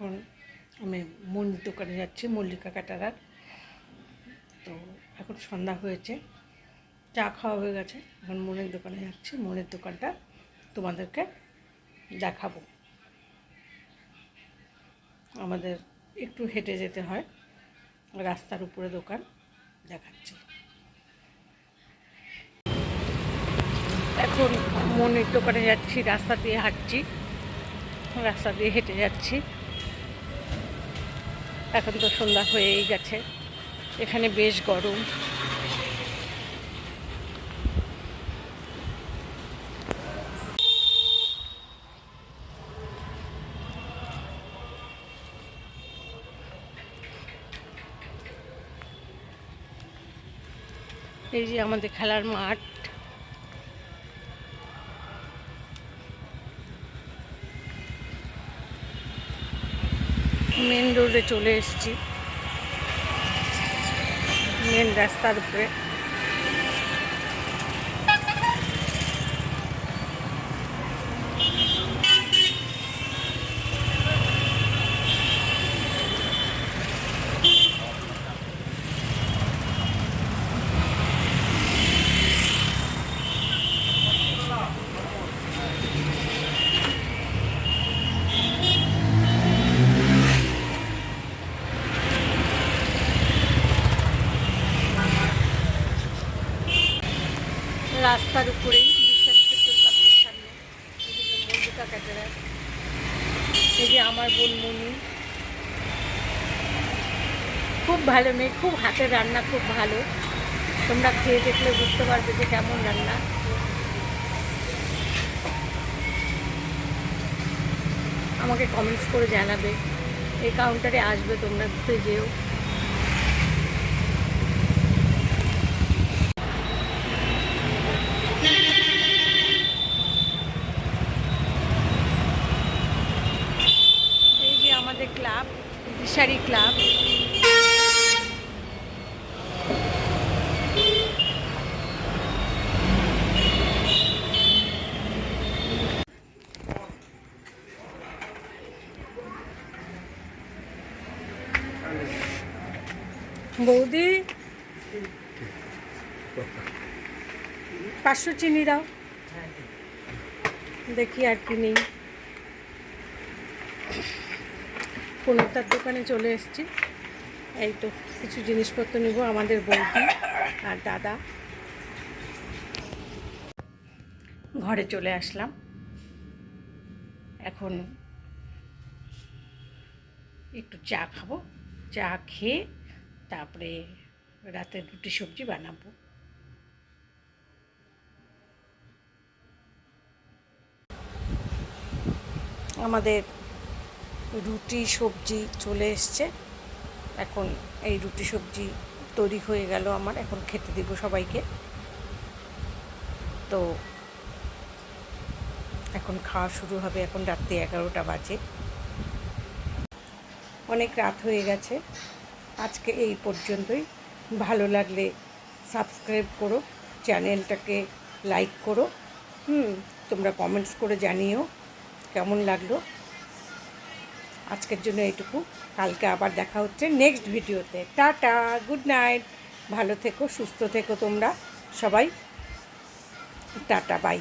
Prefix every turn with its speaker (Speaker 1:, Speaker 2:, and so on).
Speaker 1: এখন আমি মন্দির দোকানে যাচ্ছি, মল্লিকা ক্যাটারার। তো এখন সন্ধ্যা হয়েছে, চা খাওয়া হয়ে গেছে, এখন মনের দোকানে যাচ্ছি। মনের দোকানটা তোমাদেরকে দেখাবো। আমাদের একটু হেঁটে যেতে হয়, রাস্তার উপরে দোকান, দেখাচ্ছি। এখন মনের দোকানে যাচ্ছি, রাস্তা দিয়ে হাঁটছি, রাস্তা দিয়ে হেঁটে যাচ্ছি। এখন তো সন্ধ্যা হয়েই গেছে, এখানে বেশ গরম। এই যে আমাদের খেলার মাঠ, মেন রোডে চলে এসেছি, মেন রাস্তার উপরে। রাস্তার উপরেই বিশ্বাস পেট্রোল পাম্পের সামনে, এদিকে মল্লিকা ক্যাটারার। এই যে আমার বোন মনি, খুব ভালো মেয়ে, খুব হাতের রান্না খুব ভালো। তোমরা খেয়ে দেখলে বুঝতে পারবে যে কেমন রান্না। আমাকে কমেন্টস করে জানাবে। এই কাউন্টারে আসবে, তোমরা ঘুরতে যেও। এই যে আমাদের ক্লাব, দিশারি ক্লাব। বৌদি 500 চিনি দাও, দেখি আর কি নেই। কোনোটার দোকানে চলে এসেছি, এই তো কিছু জিনিসপত্র নেব। আমাদের বৌদি আর দাদা। ঘরে চলে আসলাম, এখন একটু চা খাবো। চা খেয়ে তারপরে রাতের রুটি সবজি বানাবো। আমাদের রুটি সবজি চলে এসছে, এখন এই রুটি সবজি তৈরি হয়ে গেল আমার, এখন খেতে দিব সবাইকে। তো এখন খাওয়া শুরু হবে, এখন রাত্রি 11টা বাজে, অনেক রাত হয়ে গেছে। আজকে এই পর্যন্তই। ভালো লাগলে সাবস্ক্রাইব করো, চ্যানেলটাকে লাইক করো। তোমরা কমেন্টস করে জানিও কেমন লাগলো। আজকের জন্য এইটুকু, কালকে আবার দেখা হচ্ছে নেক্সট ভিডিওতে। টাটা, গুড নাইট, ভালো থেকো, সুস্থ থেকো তোমরা সবাই। Tata, by.